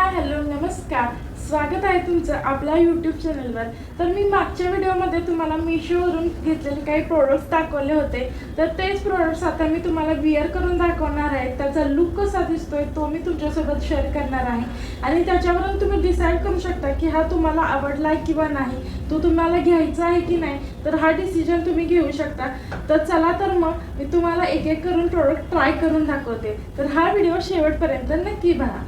Hello नमस्कार, स्वागत आहे तुमचं आपल्या यूट्यूब चॅनलवर। तर मी मागच्या व्हिडिओमध्ये तुम्हाला मीशोवरून घेतलेले काही प्रोडक्ट्स दाखवले होते, तर तेच प्रोडक्ट्स आता मी तुम्हाला विअर करून दाखवणार आहे। त्याचा लुक कसा दिसतोय तो मी तुमच्यासोबत शेअर करणार आहे आणि त्याच्यावरून तुम्ही डिसाईड करू शकता की हा तुम्हाला आवडला किंवा नाही, तो तुम्हाला घ्यायचा आहे की नाही, तर हा डिसिजन तुम्ही घेऊ शकता। तर चला तर मग मी तुम्हाला एक एक करून प्रोडक्ट ट्राय करून दाखवते, तर हा व्हिडिओ शेवटपर्यंत नक्की बघा।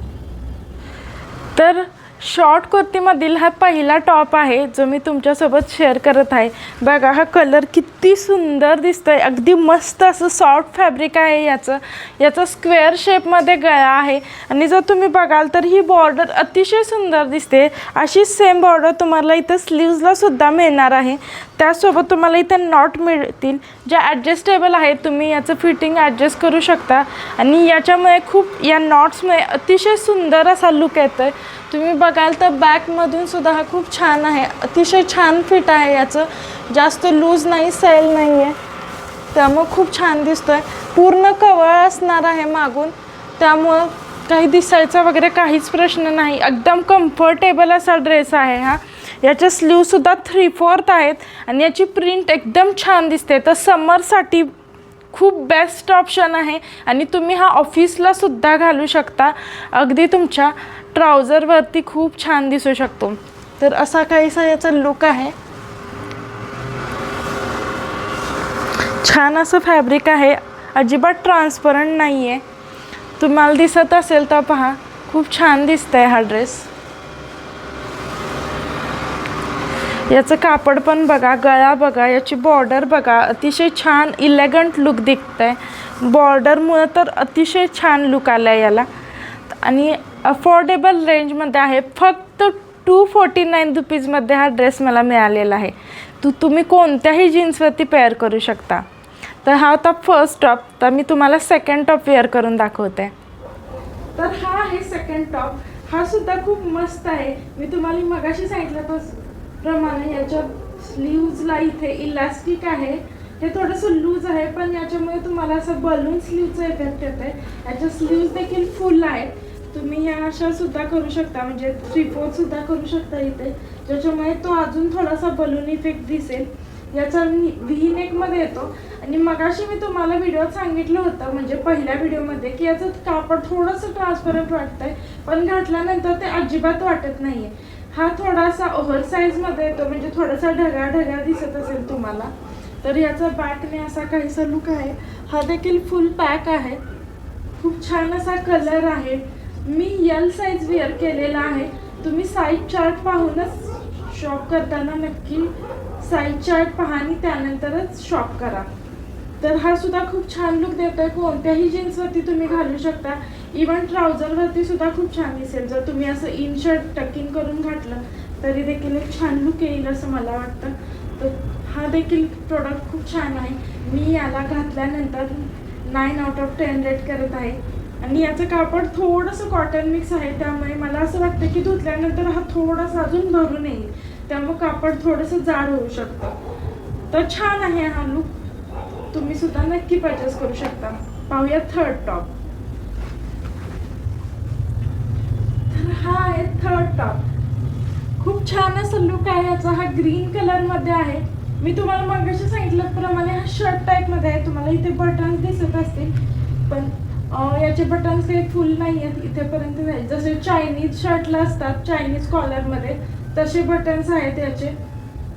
तर शॉर्ट कुर्तीमधील हा पहिला टॉप आहे जो मी तुमच्यासोबत शेअर करत आहे। बघा हा कलर किती सुंदर दिसतोय, अगदी मस्त असं सॉफ्ट फॅब्रिक आहे। याचा स्क्वेअर शेपमध्ये गळा आहे आणि जर तुम्ही बघाल तर ही बॉर्डर अतिशय सुंदर दिसते। अशीच सेम बॉर्डर तुम्हाला इथं स्लीव्जला सुद्धा मिळणार आहे। त्यासोबत तुम्हाला इथं नॉट मिळतील जे ॲडजस्टेबल आहे, तुम्ही याचं फिटिंग ॲडजस्ट करू शकता आणि याच्यामुळे खूप या नॉट्समुळे अतिशय सुंदर असा लुक येतो आहे। तुम्ही बघाल तर बॅकमधून सुद्धा हा खूप छान आहे, अतिशय छान फिट आहे, याचं जास्त लूज नाही, सैल नाही आहे, त्यामुळे खूप छान दिसतो आहे। पूर्ण कवळ असणार आहे मागून, त्यामुळं काही दिसायचा वगैरे काहीच प्रश्न नाही। एकदम कम्फर्टेबल असा ड्रेस आहे हा। याच्या स्लीवसुद्धा 3/4 आहेत आणि याची प्रिंट एकदम छान दिसते। तर समरसाठी खूप बेस्ट ऑप्शन आहे आणि तुम्ही हा ऑफिसला सुद्धा घालू शकता, अगदी तुमच्या ट्राउझरवरती खूप छान दिसू शकतो। तर असा काहीसा याचा लुक आहे, छान असं फॅब्रिक आहे, अजिबात ट्रान्सपरंट नाही आहे। तुम्हाला दिसत असेल तर पहा, खूप छान दिसतंय हा ड्रेस। याचं कापड पण बघा, गळा बघा, याची बॉर्डर बघा, अतिशय छान इलेगंट लुक दिसतंय। बॉर्डरमुळे तर अतिशय छान लुक आला आहे याला आणि अफोर्डेबल रेंजमध्ये आहे। फक्त 249 रुपीजमध्ये हा ड्रेस मला मिळालेला आहे। तुम्ही कोणत्याही जीन्सवरती पेअर करू शकता। तर हा होता फर्स्ट टॉप, तर मी तुम्हाला सेकंड टॉप वेअर करून दाखवते। तर हा आहे सेकंड टॉप, हा सुद्धा खूप मस्त आहे। मी तुम्हाला मगाशी सांगितलं प्रमाणे याच्या स्लीव्जला इथे इलास्टिक आहे, हे थोडंसं लूज आहे पण याच्यामुळे तुम्हाला असं बलून स्लीवचा इफेक्ट येत आहे। याच्या स्लीव्ज देखील फुल आहेत, तुम्ही ह्या अशा सुद्धा करू शकता, म्हणजे 3/4 सुद्धा करू शकता इथे, ज्याच्यामुळे तो अजून थोडासा बलून इफेक्ट दिसेल। याचा व्ही नेकमध्ये येतो आणि मगाशी मी तुम्हाला व्हिडिओत सांगितलं होतं, म्हणजे पहिल्या व्हिडिओमध्ये, की याचं कापड थोडंसं ट्रान्सपरंट वाटतंय पण घातल्यानंतर ते अजिबात वाटत नाही आहे। हा थोडासा ओव्हरसाईजमध्ये येतो, म्हणजे थोडासा ढगा ढगा दिसत असेल तुम्हाला। तर याचा बॅकने असा काहीसा लुक आहे, हा देखील फुल पॅक आहे, खूप छान असा कलर आहे। मी एल साईज वेअर केलेला आहे, तुम्ही साईज चार्ट पाहूनच शॉप करताना नक्की साईज चार्ट पहा आणि त्यानंतरच शॉप करा। तर हा सुद्धा खूप छान लुक देतोय, कोणत्याही जीन्सवरती तुम्ही घालू शकता, इवन ट्राउझरवरती सुद्धा खूप छान दिसेल। जर तुम्ही असं इन शर्ट टकिंग करून घातलं तरी देखील एक छान लुक येईल असं मला वाटतं। तर हा देखील प्रोडक्ट खूप छान आहे, मी याला घातल्यानंतर 9 आउट ऑफ 10 रेट करत आहे। आणि याचं कापड थोडंसं कॉटन मिक्स आहे, त्यामुळे मला असं वाटतं की धुतल्यानंतर हा थोडासा अजून भरून येईल, त्यामुळे कापड थोडंसं जाड होऊ शकतं। तर छान आहे हा लुक, तुम्ही सुद्धा नक्की परचेस करू शकता। पाहूया थर्ड टॉप। तर हा आहे थर्ड टॉप, खूप छान असं लुक आहे याचा। हा ग्रीन कलरमध्ये आहे, मी तुम्हाला मगाशी सांगितल्याप्रमाणे हा शर्ट टाईपमध्ये आहे। तुम्हाला इथे बटन्स दिसत असतील पण याचे बटन्स काही फुल नाही आहेत, इथेपर्यंत नाही, जसे चायनीज शर्टला असतात चायनीज कॉलरमध्ये तसे बटन्स आहेत याचे।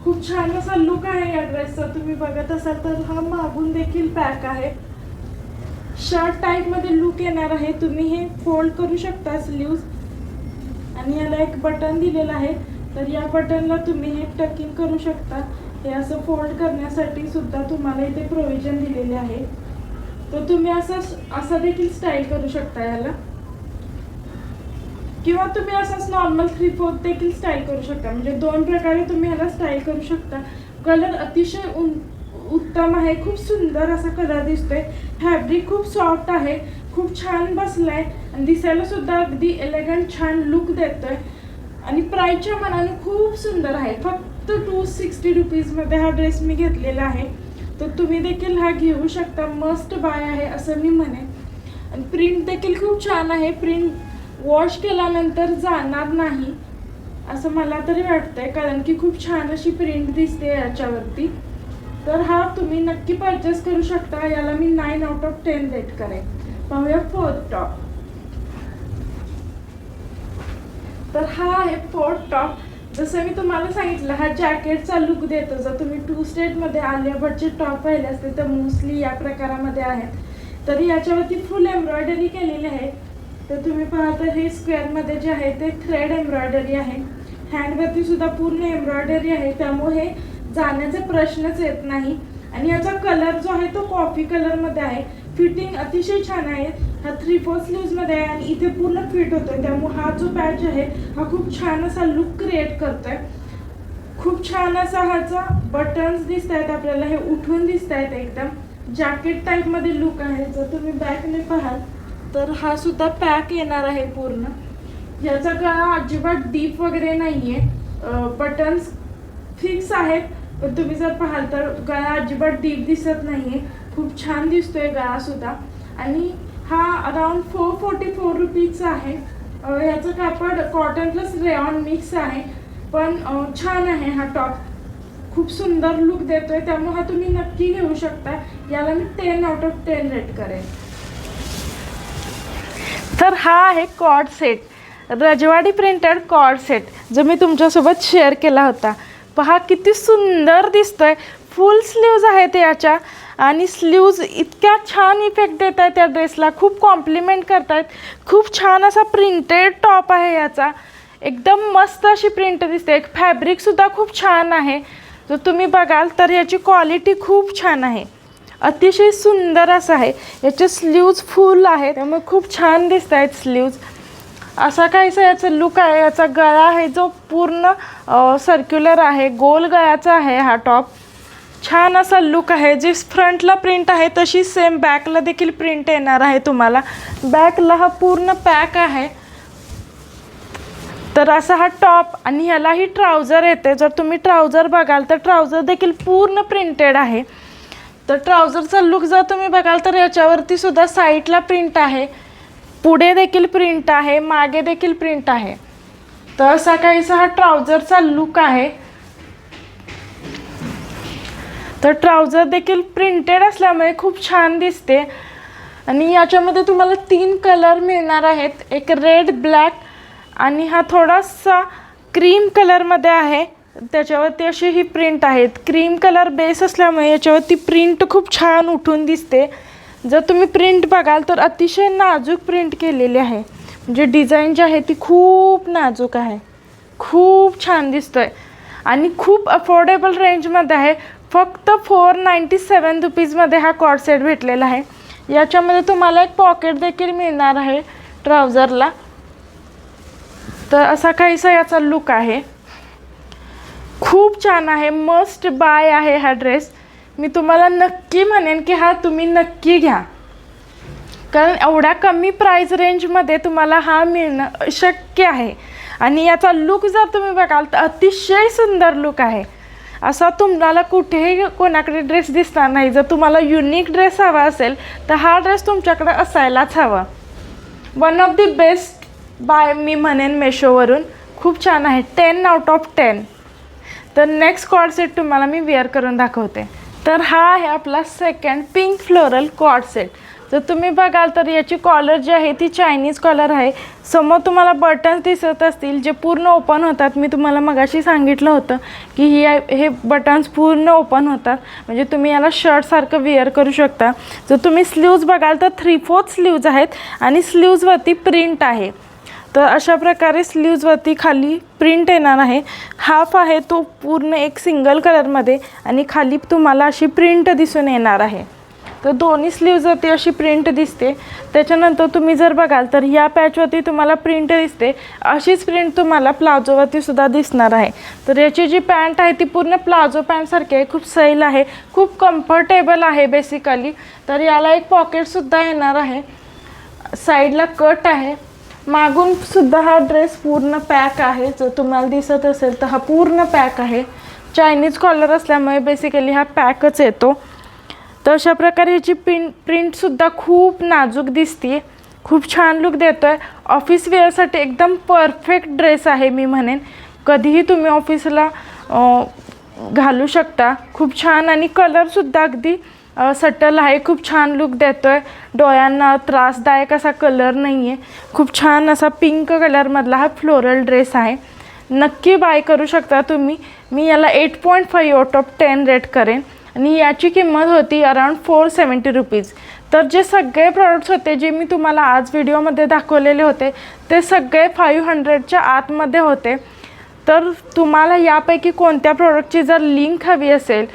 खूप छान असा लुक आहे या ड्रेसचा, तुम्ही बघत असाल तर हा मागून देखील पॅक आहे, शर्ट टाईपमध्ये लुक येणार आहे। तुम्ही हे फोल्ड करू शकता स्लीव्ज आणि याला एक बटन दिलेलं आहे, तर या बटनला तुम्ही हे टकिंग करू शकता। हे असं फोल्ड करण्यासाठी सुद्धा तुम्हाला इथे प्रोव्हिजन दिलेले आहे, तर तुम्ही असं देखील स्टाईल करू शकता याला, किंवा तुम्ही असंच नॉर्मल 3/4 देखील स्टाईल करू शकता, म्हणजे दोन प्रकारे तुम्ही याला स्टाईल करू शकता। कलर अतिशय उत्तम आहे, खूप सुंदर असा कलर दिसतोय, फॅब्रिक खूप सॉफ्ट आहे, खूप छान बसलाय आणि दिसायला सुद्धा अगदी एलिगंट छान लुक देतोय आणि प्राईसच्या मानाने खूप सुंदर आहे। फक्त 260 रुपीजमध्ये हा ड्रेस मी घेतलेला आहे, तर तुम्ही देखील हा घेऊ शकता, मस्ट बाय आहे असं मी म्हणेन। आणि प्रिंट देखील खूप छान आहे, प्रिंट वॉश केल्यानंतर जाणार नाही असं मला तरी वाटतंय, कारण की खूप छान अशी प्रिंट दिसते याच्यावरती. तर हा तुम्ही नक्की परचेस करू शकता. याला मी 9 आउट ऑफ 10 रेट करेन. पाहूया फोर्थ टॉप. तर हा आहे फोर्थ टॉप. जसं मी तुम्हाला सांगितलं, हा जॅकेटचा लुक देतो. जर तुम्ही 2 स्टेटमध्ये आलिया भटचे टॉप पाहिले असते तर मोस्टली या प्रकारामध्ये आहेत. तर याच्यावरती फुल एम्ब्रॉयडरी केलेली आहे. तर तुम्ही पाहता हे स्क्वेअरमध्ये जे आहे ते थ्रेड एम्ब्रॉयडरी आहे. हँडवरती सुद्धा पूर्ण एम्ब्रॉयडरी आहे, त्यामुळे हे जाण्याचा प्रश्नच येत नाही. आणि याचा कलर जो आहे तो कॉफी कलरमध्ये आहे. फिटिंग अतिशय छान आहे. हा 3/4 स्लीव्समध्ये आहे आणि इथे पूर्ण फिट होतोय, त्यामुळे हा जो पॅच आहे हा खूप छान असा लुक क्रिएट करतोय. खूप छान असा ह्याचा बटन्स दिसत आहेत आपल्याला, हे उठून दिसत आहेत, एकदम जॅकेट टाईपमध्ये लुक आहे. जर तुम्ही बॅकने पाहाल तर हा सुद्धा पॅक येणार आहे पूर्ण. याचा गळा अजिबात डीप वगैरे नाहीये, बटन्स फिक्स आहेत, पण तुम्ही जर पाहाल तर गळा अजिबात डीप दिसत नाहीये. खूप छान दिसतोय गळा सुद्धा. आणि हा अराउंड 444 रुपीजचा आहे. याचं कापड कॉटन प्लस रेयॉन मिक्स आहे, पण छान आहे हा टॉप. खूप सुंदर लुक देतोय, त्यामुळे हा तुम्ही नक्की घेऊ शकता. याला मी 10 आउट ऑफ 10 रेट करेन. तर हा आहे cord set, Rajwadi printed cord set, जो मी तुमच्यासोबत शेअर केला होता. पहा किती सुंदर दिसतोय. फुल स्लीव्ज आहेत याच्या आणि स्लीव्ज इतक्या छान इफेक्ट देत आहेत त्या ड्रेसला, खूप कॉम्प्लिमेंट करत आहेत. खूप छान असा प्रिंटेड टॉप आहे याचा, एकदम मस्त अशी प्रिंट दिसते. फॅब्रिकसुद्धा खूप छान आहे. जर तुम्ही बघाल तर याची क्वालिटी खूप छान आहे, अतिशय सुंदर असं आहे. याचे स्लीव्ज फुल आहे, त्यामुळे खूप छान दिसत आहेत स्लीव्ज. असा काहीसा याचा लुक आहे. याचा गळा आहे जो पूर्ण सर्क्युलर आहे, गोल गळ्याचा आहे हा टॉप. छान असा लुक आहे. जी फ्रंटला प्रिंट आहे तशी सेम बॅकला देखील प्रिंट येणार आहे तुम्हाला. बॅकला हा पूर्ण पॅक आहे. तर असा हा टॉप आणि ह्यालाही ट्राउझर येते. जर तुम्ही ट्राउझर बघाल तर ट्राउझर देखील पूर्ण प्रिंटेड आहे. तर ट्राउझरचा लुक जर तुम्ही बघाल तर याच्यावरती सुद्धा साईडला प्रिंट आहे, पुढे देखील प्रिंट आहे, मागे देखील प्रिंट आहे. तर असा काहीसा हा ट्राउझरचा लुक आहे. तर ट्राउझर देखील प्रिंटेड असल्यामुळे खूप छान दिसते. आणि याच्यामध्ये तुम्हाला 3 कलर मिळणार आहेत, एक रेड, ब्लॅक आणि हा थोडासा क्रीम कलरमध्ये आहे. त्याच्यावरती अशी ही प्रिंट आहेत. क्रीम कलर बेस असल्यामुळे याच्यावरती प्रिंट खूप छान उठून दिसते. जर तुम्ही प्रिंट बघाल तर अतिशय नाजूक प्रिंट केलेली आहे, म्हणजे डिझाईन जी आहे ती खूप नाजूक आहे. खूप छान दिसतोय आणि खूप अफोर्डेबल रेंजमध्ये आहे. फक्त 497 रुपीजमध्ये हा कॉर्ड सेट भेटलेला आहे. याच्यामध्ये तुम्हाला एक पॉकेट देखील मिळणार आहे ट्राउझरला. तर असा काहीसा याचा लुक आहे. खूप छान आहे, मस्ट बाय आहे हा ड्रेस. मी तुम्हाला नक्की म्हणेन की हा तुम्ही नक्की घ्या, कारण एवढ्या कमी प्राईस रेंजमध्ये तुम्हाला हा मिळणं शक्य आहे. आणि याचा लुक जर तुम्ही बघाल तर अतिशय सुंदर लुक आहे. असा तुम्हाला कुठेही कोणाकडे ड्रेस दिसणार नाही. जर तुम्हाला युनिक ड्रेस हवा असेल तर हा ड्रेस तुमच्याकडे असायलाच हवा. One of the best buy मी म्हणेन मेशोवरून. खूप छान आहे, 10 आउट ऑफ 10. तर नेक्स्ट कॉर्ड सेट तुम्हाला मी वेअर करून दाखवते. तर हा आहे आपला second pink floral co-ord set. जर तुम्ही बघाल तर याची कॉलर जी आहे ती चायनीज कॉलर आहे. समोर तुम्हाला बटन्स दिसत असतील जे पूर्ण ओपन होतात. मी तुम्हाला मगाशी सांगितलं होतं की हे बटन्स पूर्ण ओपन होतात, म्हणजे तुम्ही याला शर्टसारखं वेअर करू शकता. जर तुम्ही स्लीव्ज बघाल तर 3/4 स्लीव्ज आहेत आणि स्लीव्जवरती प्रिंट आहे. तर अशा प्रकारे स्लीव्जवरती खाली प्रिंट येणार आहे. हाफ आहे तो पूर्ण एक सिंगल कलरमध्ये आणि खाली तुम्हाला अशी प्रिंट दिसून येणार आहे. तर दोन्ही स्लीव्जवरती अशी प्रिंट दिसते. त्याच्यानंतर तुम्ही जर बघाल तर या पॅचवरती तुम्हाला प्रिंट दिसते. अशीच प्रिंट तुम्हाला प्लाझोवरती सुद्धा दिसणार आहे. तर याची जी पॅन्ट आहे ती पूर्ण प्लाझो पॅन्टसारखी आहे, खूप सैल आहे, खूप कम्फर्टेबल आहे बेसिकली. तर याला एक पॉकेटसुद्धा येणार आहे, साईडला कट आहे. मागून सुद्धा हा ड्रेस पूर्ण पॅक आहे. जर तुम्हाला दिसत असेल तर हा पूर्ण पॅक आहे. चायनीज कॉलर असल्यामुळे बेसिकली हा पॅकच येतो. तर अशा प्रकारे ह्याची प्रिंटसुद्धा खूप नाजूक दिसते. खूप छान लुक देतो आहे. ऑफिस वेअरसाठी एकदम परफेक्ट ड्रेस आहे मी म्हणेन. कधीही तुम्ही ऑफिसला घालू शकता. खूप छान आणि कलरसुद्धा अगदी सटल आहे. खूप छान लुक देतो आहे. डोळ्यांना त्रासदायक असा कलर नाही आहे. खूप छान असा पिंक कलरमधला हा फ्लोरल ड्रेस आहे. नक्की बाय करू शकता तुम्ही. मी याला 8.5 आउट ऑफ 10 रेट करेन आणि याची किंमत होती अराउंड 470 रुपीज. तर जे सगळे प्रॉडक्ट्स होते जे मी तुम्हाला आज व्हिडिओमध्ये दाखवलेले होते ते सगळे 500च्या आतमध्ये होते. तर तुम्हाला यापैकी कोणत्या प्रॉडक्टची जर लिंक हवी असेल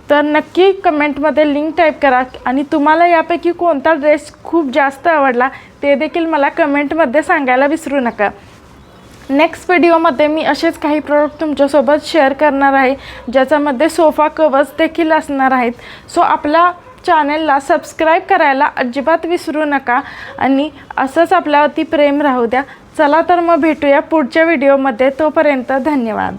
तर नक्की कमेंटमध्ये लिंक टाईप करा आणि तुम्हाला यापैकी कोणता ड्रेस खूप जास्त आवडला ते देखील मला कमेंटमध्ये सांगायला विसरू नका. नेक्स्ट व्हिडिओमध्ये मी असेच काही प्रोडक्ट तुमच्यासोबत शेअर करणार आहे ज्याच्यामध्ये सोफा कवर्स देखील असणार आहेत. सो आपला चॅनलला सबस्क्राईब करायला अजिबात विसरू नका आणि असंच आपल्यावरती प्रेम राहू द्या. चला तर मग भेटूया पुढच्या व्हिडिओमध्ये. तोपर्यंत धन्यवाद.